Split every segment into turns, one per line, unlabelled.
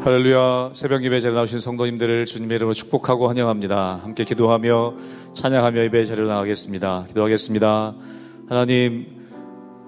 할렐루야. 새벽 예배 자리에 나오신 성도님들을 주님의 이름으로 축복하고 환영합니다. 함께 기도하며 찬양하며 예배 자리로 나가겠습니다. 기도하겠습니다. 하나님,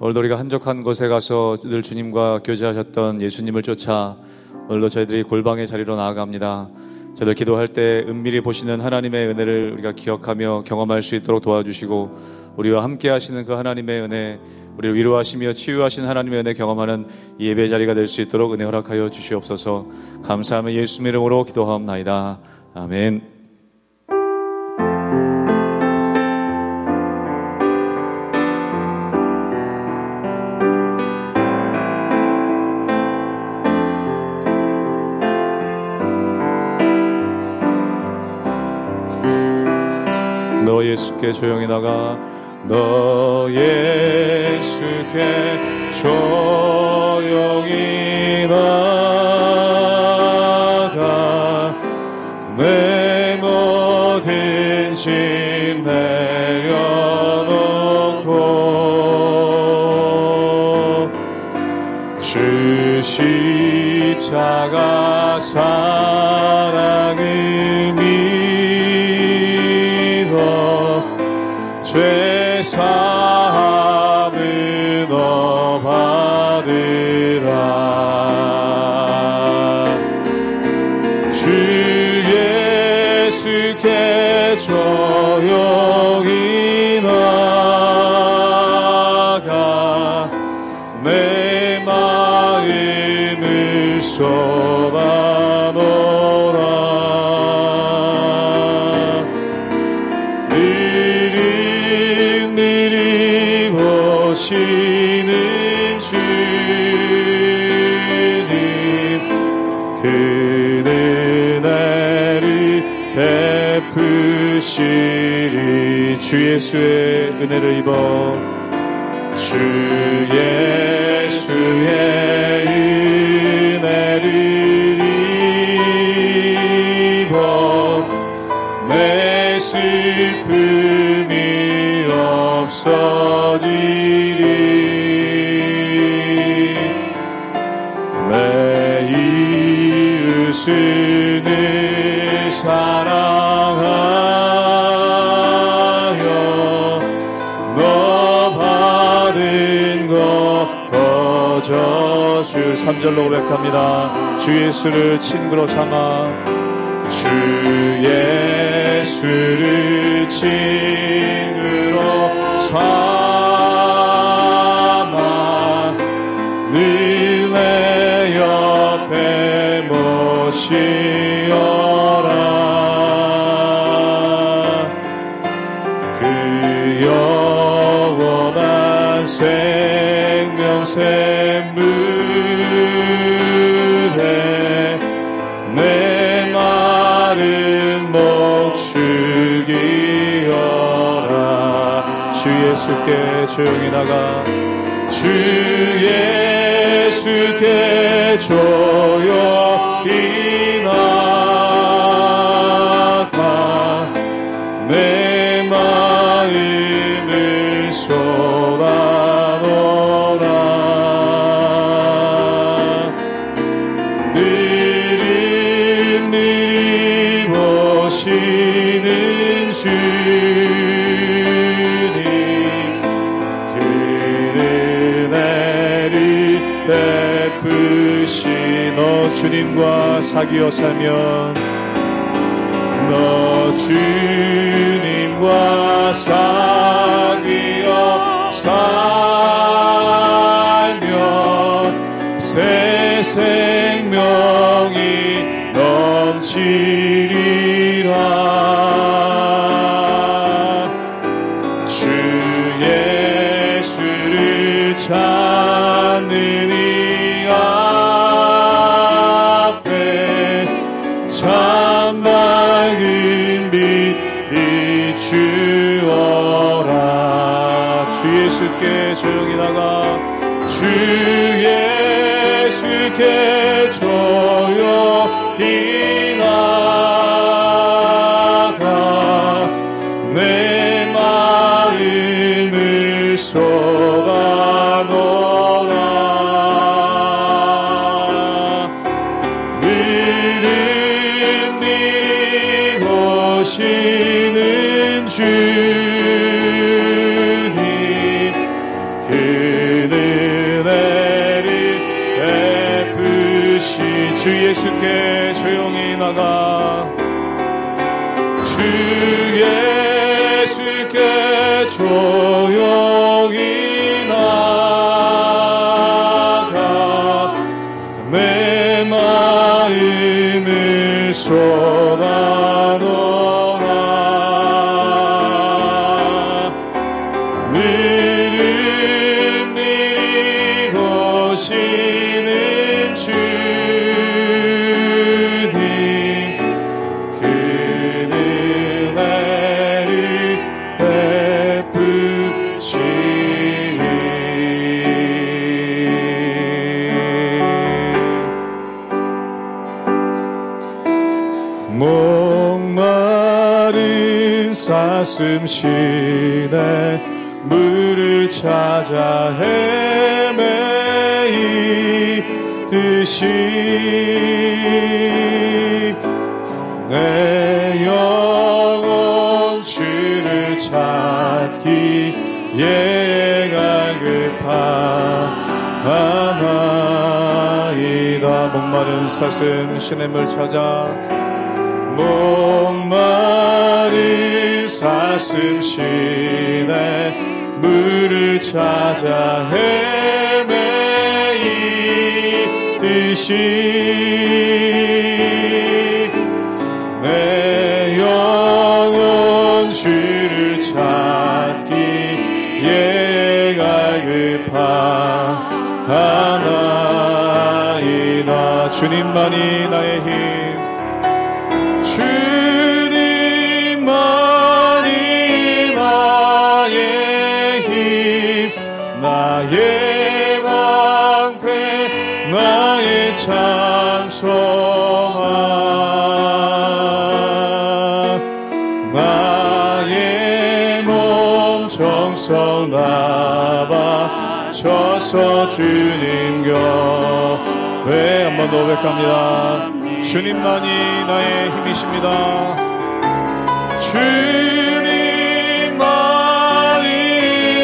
오늘도 우리가 한적한 곳에 가서 늘 주님과 교제하셨던 예수님을 쫓아 오늘도 저희들이 골방의 자리로 나아갑니다. 저희들 기도할 때 은밀히 보시는 하나님의 은혜를 우리가 기억하며 경험할 수 있도록 도와주시고, 우리와 함께 하시는 그 하나님의 은혜, 우리를 위로하시며 치유하신 하나님의 은혜 경험하는 이 예배 자리가 될 수 있도록 은혜 허락하여 주시옵소서. 감사하며 예수 이름으로 기도하옵나이다. 아멘. 너 예수께 조용히 나가, 너 예수께 조용히 나가, 내 모든 짐 내려놓고 주 십자가 사랑을 믿어 죄 사함을 너 받으라. 주 예수께 조용히 나가, 내 마음을 쏟아놓으라. 오시는 주님, 그 은혜를 베푸시리. 주 예수의 은혜를 입어, 주 예수의 은혜를 입어 내 슬픔이 없어지리. 내 이웃을 늘 사랑하여 너 받은 것 거저. 주 3절로 고백합니다. 주 예수를 친구로 삼아, 주 예수를 친구로 삼아 늘 내 옆에 모시어라. 그 영원한 생명 샘물에 내 마른 목 죽이어라. 주 예수께 조용히 나가, 주 예수께 조용히 나가, 내 마음을 쏟아놓으라. 느릿느릿 오시는 주님, 그 은혜를 베푸시. 너 주님과 사귀어 살면, 너 주님과 사귀어 살면 새 생명이 넘치리라. 주 예수를 찾는 이 앞에 참 밝은 빛 비추어라. 주 예수께 조용히 나가, 주 예수께 조용히 나가, 내 마음을 쏟아놓으라. 오시는 주님, 그는 은혜를 베푸시. 주 예수께 조용히 나가, 주 예수께 조용히 나가 내 마음을 쏟아놓아. 느릿느릿 오시는 주님, 그는 은혜를 베푸시니. 목마른 사슴 시내 물을 찾아 헤매이듯이 내 영혼 주를 찾기에 갈급하나이다. 목마른 사슴 시냇물 찾아, 목마른 사슴 시내 물을 찾아 헤매이듯이 내 영혼 주를 찾기에 갈급하나이다. 주님만이 나의 힘, 주님만이 나의 힘, 나의 방패, 나의 참소망, 나의 몸 정성 나 바쳐서 주님 곁에 한 번 더 고백합니다. 주님만이 나의 힘이십니다. 주님만이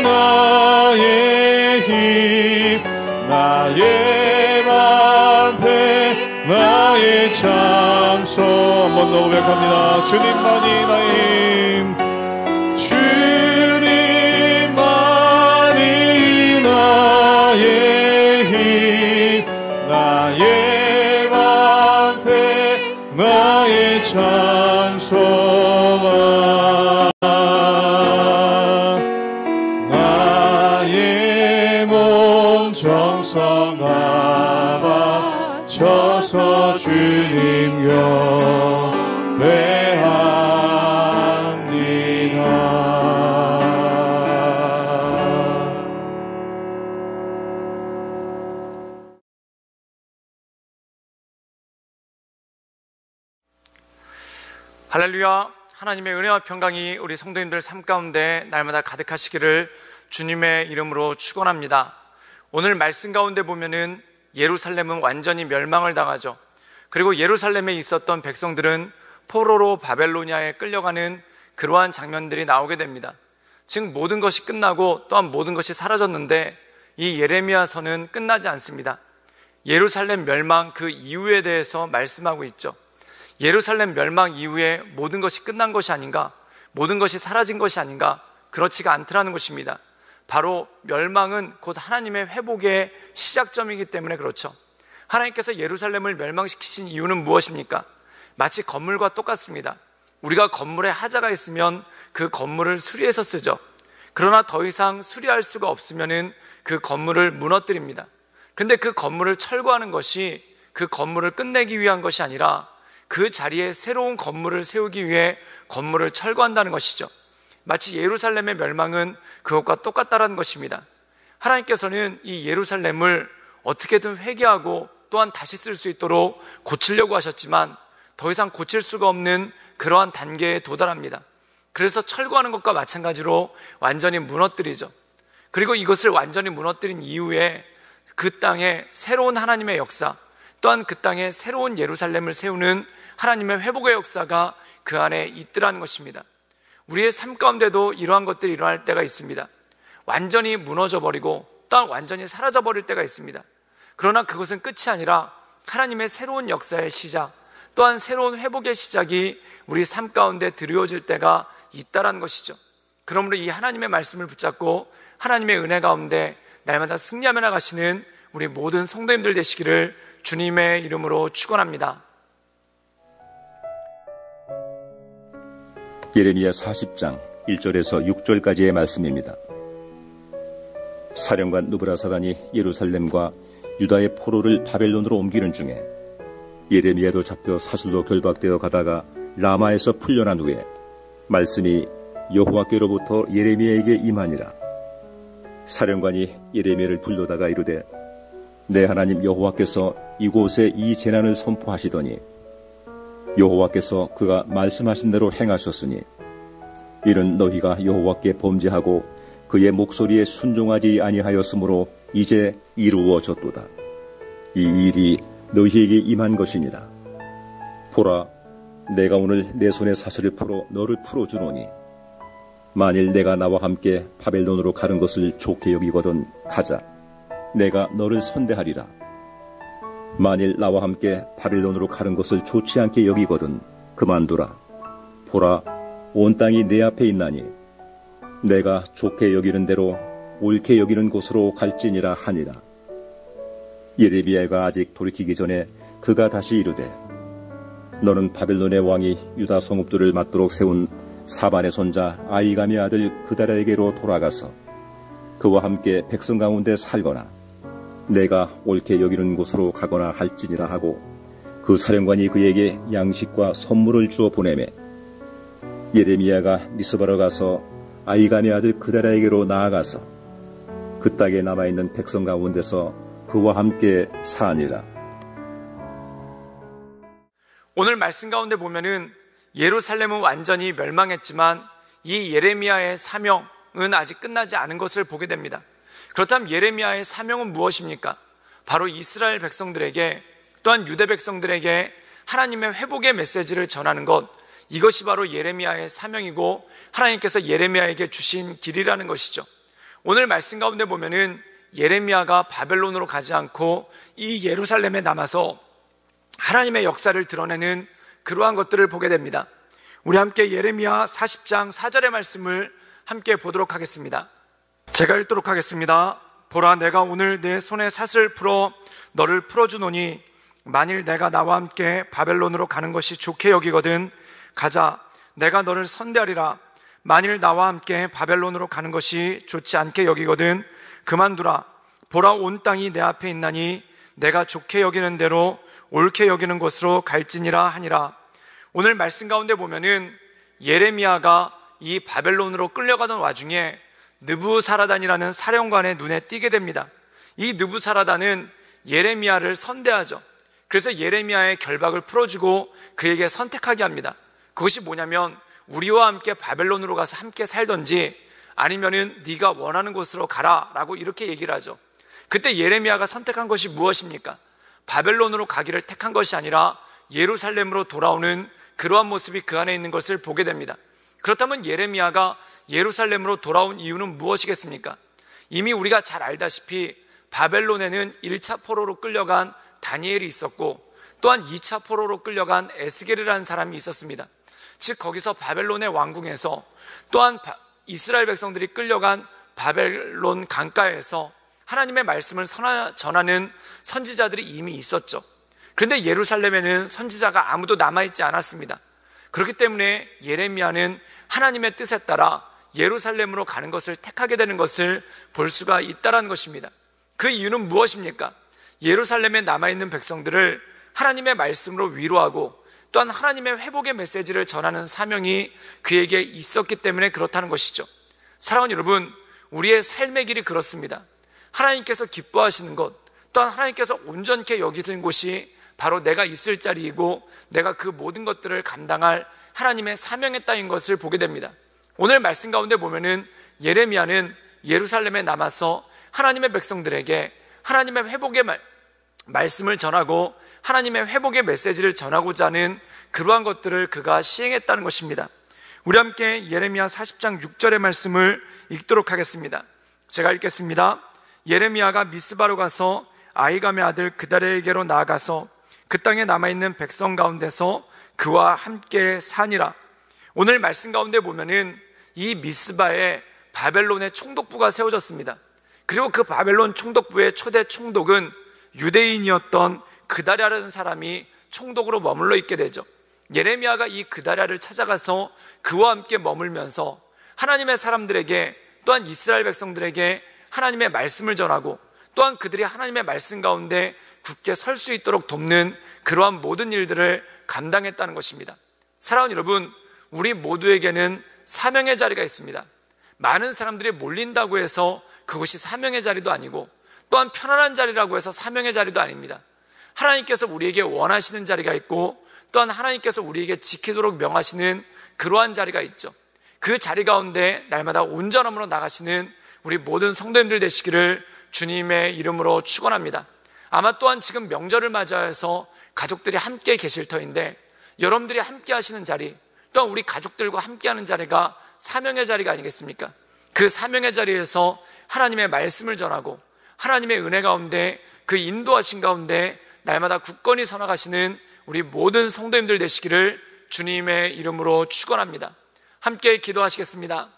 나의 힘, 나의 방패, 나의 참소. 한 번 더 고백합니다. 주님만이 나의 힘, 주님만이 나의 힘, 나의 방패, 나의 참소망, 나의 몸 정성 다 바쳐서 주님 경배합니다.
할렐루야. 하나님의 은혜와 평강이 우리 성도님들 삶 가운데 날마다 가득하시기를 주님의 이름으로 축원합니다. 오늘 말씀 가운데 보면은 예루살렘은 완전히 멸망을 당하죠. 그리고 예루살렘에 있었던 백성들은 포로로 바벨로니아에 끌려가는 그러한 장면들이 나오게 됩니다. 즉 모든 것이 끝나고 또한 모든 것이 사라졌는데 이 예레미야서는 끝나지 않습니다. 예루살렘 멸망 그 이후에 대해서 말씀하고 있죠. 예루살렘 멸망 이후에 모든 것이 끝난 것이 아닌가, 모든 것이 사라진 것이 아닌가, 그렇지가 않더라는 것입니다. 바로 멸망은 곧 하나님의 회복의 시작점이기 때문에 그렇죠. 하나님께서 예루살렘을 멸망시키신 이유는 무엇입니까? 마치 건물과 똑같습니다. 우리가 건물에 하자가 있으면 그 건물을 수리해서 쓰죠. 그러나 더 이상 수리할 수가 없으면 그 건물을 무너뜨립니다. 그런데 그 건물을 철거하는 것이 그 건물을 끝내기 위한 것이 아니라 그 자리에 새로운 건물을 세우기 위해 건물을 철거한다는 것이죠. 마치 예루살렘의 멸망은 그것과 똑같다는 것입니다. 하나님께서는 이 예루살렘을 어떻게든 회개하고 또한 다시 쓸 수 있도록 고치려고 하셨지만 더 이상 고칠 수가 없는 그러한 단계에 도달합니다. 그래서 철거하는 것과 마찬가지로 완전히 무너뜨리죠. 그리고 이것을 완전히 무너뜨린 이후에 그 땅에 새로운 하나님의 역사, 또한 그 땅에 새로운 예루살렘을 세우는 하나님의 회복의 역사가 그 안에 있더라는 것입니다. 우리의 삶 가운데도 이러한 것들이 일어날 때가 있습니다. 완전히 무너져버리고 또한 완전히 사라져버릴 때가 있습니다. 그러나 그것은 끝이 아니라 하나님의 새로운 역사의 시작, 또한 새로운 회복의 시작이 우리 삶 가운데 드리워질 때가 있다라는 것이죠. 그러므로 이 하나님의 말씀을 붙잡고 하나님의 은혜 가운데 날마다 승리하며 나가시는 우리 모든 성도님들 되시기를 주님의 이름으로 축원합니다.
예레미야 40장 1절에서 6절까지의 말씀입니다. 사령관 느부라사단이 예루살렘과 유다의 포로를 바벨론으로 옮기는 중에 예레미야도 잡혀 사슬로 결박되어 가다가 라마에서 풀려난 후에 말씀이 여호와께로부터 예레미야에게 임하니라. 사령관이 예레미야를 불러다가 이르되 내 하나님 여호와께서 이곳에 이 재난을 선포하시더니 여호와께서 그가 말씀하신 대로 행하셨으니 이는 너희가 여호와께 범죄하고 그의 목소리에 순종하지 아니하였으므로 이제 이루어졌도다. 이 일이 너희에게 임한 것이니라. 보라, 내가 오늘 내 손에 사슬을 풀어 너를 풀어주노니 만일 내가 나와 함께 바벨론으로 가는 것을 좋게 여기거든 가자. 내가 너를 선대하리라. 만일 나와 함께 바벨론으로 가는 것을 좋지 않게 여기거든 그만두라. 보라, 온 땅이 내 앞에 있나니 내가 좋게 여기는 대로 옳게 여기는 곳으로 갈지니라 하니라. 예레미야가 아직 돌이키기 전에 그가 다시 이르되 너는 바벨론의 왕이 유다 성읍들을 맞도록 세운 사반의 손자 아이감의 아들 그다랴에게로 돌아가서 그와 함께 백성 가운데 살거나 내가 옳게 여기는 곳으로 가거나 할지니라 하고 그 사령관이 그에게 양식과 선물을 주어 보내매 예레미야가 미스바로 가서 아이감의 아들 그다랴에게로 나아가서 그 땅에 남아있는 백성 가운데서 그와 함께 사니라.
오늘 말씀 가운데 보면은 예루살렘은 완전히 멸망했지만 이 예레미야의 사명은 아직 끝나지 않은 것을 보게 됩니다. 그렇다면 예레미야의 사명은 무엇입니까? 바로 이스라엘 백성들에게 또한 유대 백성들에게 하나님의 회복의 메시지를 전하는 것, 이것이 바로 예레미야의 사명이고 하나님께서 예레미야에게 주신 길이라는 것이죠. 오늘 말씀 가운데 보면은 예레미야가 바벨론으로 가지 않고 이 예루살렘에 남아서 하나님의 역사를 드러내는 그러한 것들을 보게 됩니다. 우리 함께 예레미야 40장 4절의 말씀을 함께 보도록 하겠습니다. 제가 읽도록 하겠습니다. 보라, 내가 오늘 내 손에 사슬 풀어 너를 풀어주노니 만일 내가 나와 함께 바벨론으로 가는 것이 좋게 여기거든 가자. 내가 너를 선대하리라. 만일 나와 함께 바벨론으로 가는 것이 좋지 않게 여기거든 그만두라. 보라, 온 땅이 내 앞에 있나니 내가 좋게 여기는 대로 옳게 여기는 곳으로 갈지니라 하니라. 오늘 말씀 가운데 보면은 예레미야가 이 바벨론으로 끌려가던 와중에 느부사라단이라는 사령관의 눈에 띄게 됩니다. 이 느부사라단은 예레미야를 선대하죠. 그래서 예레미야의 결박을 풀어주고 그에게 선택하게 합니다. 그것이 뭐냐면 우리와 함께 바벨론으로 가서 함께 살던지 아니면은 네가 원하는 곳으로 가라 라고 이렇게 얘기를 하죠. 그때 예레미야가 선택한 것이 무엇입니까? 바벨론으로 가기를 택한 것이 아니라 예루살렘으로 돌아오는 그러한 모습이 그 안에 있는 것을 보게 됩니다. 그렇다면 예레미야가 예루살렘으로 돌아온 이유는 무엇이겠습니까? 이미 우리가 잘 알다시피 바벨론에는 1차 포로로 끌려간 다니엘이 있었고 또한 2차 포로로 끌려간 에스겔이라는 사람이 있었습니다. 즉 거기서 바벨론의 왕궁에서 또한 이스라엘 백성들이 끌려간 바벨론 강가에서 하나님의 말씀을 전하는 선지자들이 이미 있었죠. 그런데 예루살렘에는 선지자가 아무도 남아있지 않았습니다. 그렇기 때문에 예레미야는 하나님의 뜻에 따라 예루살렘으로 가는 것을 택하게 되는 것을 볼 수가 있다는 것입니다. 그 이유는 무엇입니까? 예루살렘에 남아있는 백성들을 하나님의 말씀으로 위로하고 또한 하나님의 회복의 메시지를 전하는 사명이 그에게 있었기 때문에 그렇다는 것이죠. 사랑하는 여러분, 우리의 삶의 길이 그렇습니다. 하나님께서 기뻐하시는 것, 또한 하나님께서 온전케 여기시는 곳이 바로 내가 있을 자리이고 내가 그 모든 것들을 감당할 하나님의 사명의 땅인 것을 보게 됩니다. 오늘 말씀 가운데 보면은 예레미야는 예루살렘에 남아서 하나님의 백성들에게 하나님의 회복의 말씀을 전하고 하나님의 회복의 메시지를 전하고자 하는 그러한 것들을 그가 시행했다는 것입니다. 우리 함께 예레미야 40장 6절의 말씀을 읽도록 하겠습니다. 제가 읽겠습니다. 예레미야가 미스바로 가서 아히감의 아들 그다랴에게로 나아가서 그 땅에 남아있는 백성 가운데서 그와 함께 사니라. 오늘 말씀 가운데 보면은 이 미스바에 바벨론의 총독부가 세워졌습니다. 그리고 그 바벨론 총독부의 초대 총독은 유대인이었던 그다랴라는 사람이 총독으로 머물러 있게 되죠. 예레미야가 이 그다랴를 찾아가서 그와 함께 머물면서 하나님의 사람들에게, 또한 이스라엘 백성들에게 하나님의 말씀을 전하고, 또한 그들이 하나님의 말씀 가운데 굳게 설 수 있도록 돕는 그러한 모든 일들을 감당했다는 것입니다. 사랑하는 여러분, 우리 모두에게는 사명의 자리가 있습니다. 많은 사람들이 몰린다고 해서 그것이 사명의 자리도 아니고, 또한 편안한 자리라고 해서 사명의 자리도 아닙니다. 하나님께서 우리에게 원하시는 자리가 있고, 또한 하나님께서 우리에게 지키도록 명하시는 그러한 자리가 있죠. 그 자리 가운데 날마다 온전함으로 나가시는 우리 모든 성도님들 되시기를 주님의 이름으로 축원합니다. 아마 또한 지금 명절을 맞이해서 가족들이 함께 계실 터인데, 여러분들이 함께 하시는 자리, 또한 우리 가족들과 함께하는 자리가 사명의 자리가 아니겠습니까? 그 사명의 자리에서 하나님의 말씀을 전하고 하나님의 은혜 가운데, 그 인도하신 가운데 날마다 굳건히 살아가시는 우리 모든 성도님들 되시기를 주님의 이름으로 축원합니다. 함께 기도하시겠습니다.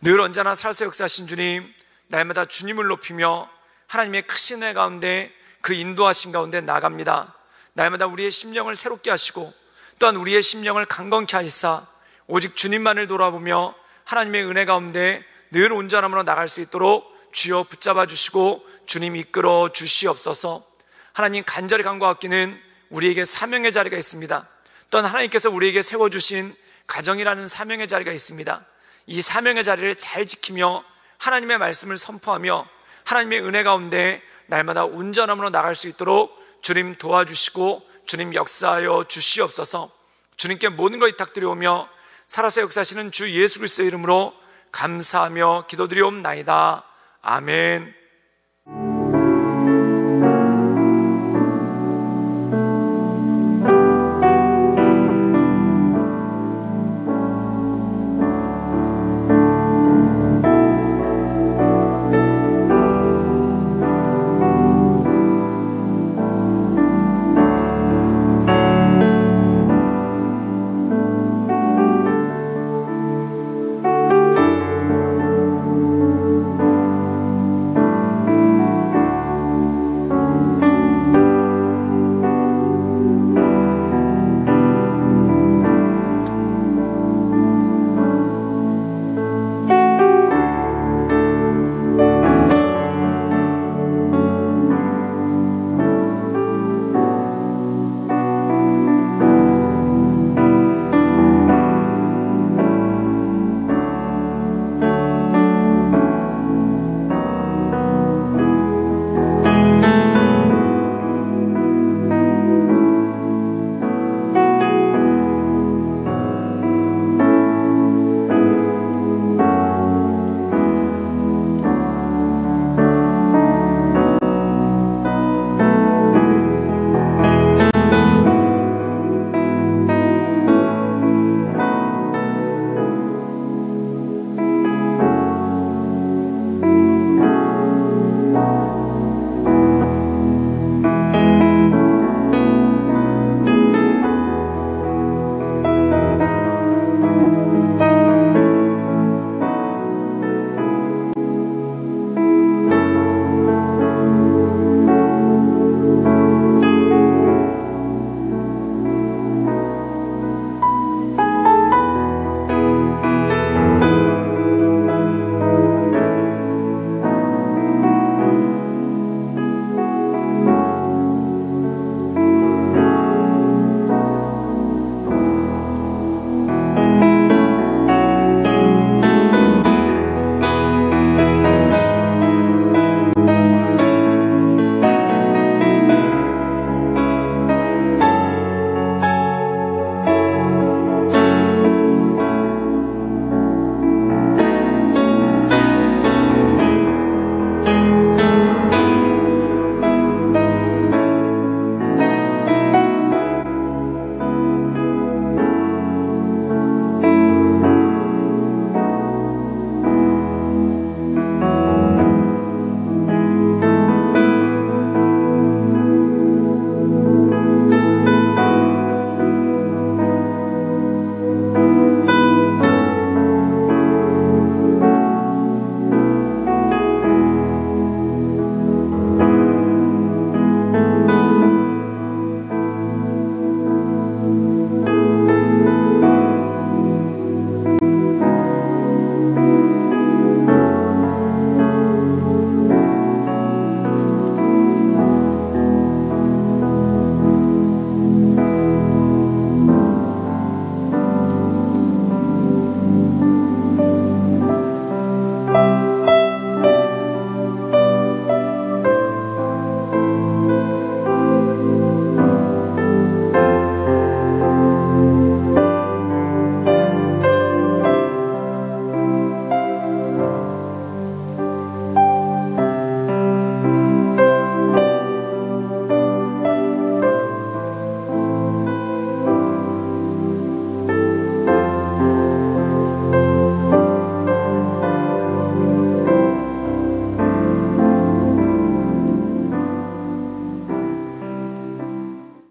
늘 언제나 살아서 역사하신 주님, 날마다 주님을 높이며 하나님의 크신 은혜 가운데, 그 인도하신 가운데 나갑니다. 날마다 우리의 심령을 새롭게 하시고, 또한 우리의 심령을 강건케 하시사 오직 주님만을 돌아보며 하나님의 은혜 가운데 늘 온전함으로 나갈 수 있도록 주여 붙잡아 주시고 주님 이끌어 주시옵소서. 하나님, 간절히 간구하기는 우리에게 사명의 자리가 있습니다. 또한 하나님께서 우리에게 세워주신 가정이라는 사명의 자리가 있습니다. 이 사명의 자리를 잘 지키며 하나님의 말씀을 선포하며 하나님의 은혜 가운데 날마다 온전함으로 나갈 수 있도록 주님 도와주시고 주님 역사하여 주시옵소서. 주님께 모든 걸 부탁드리오며 살아서 역사하시는 주 예수 그리스도의 이름으로 감사하며 기도드리옵나이다. 아멘.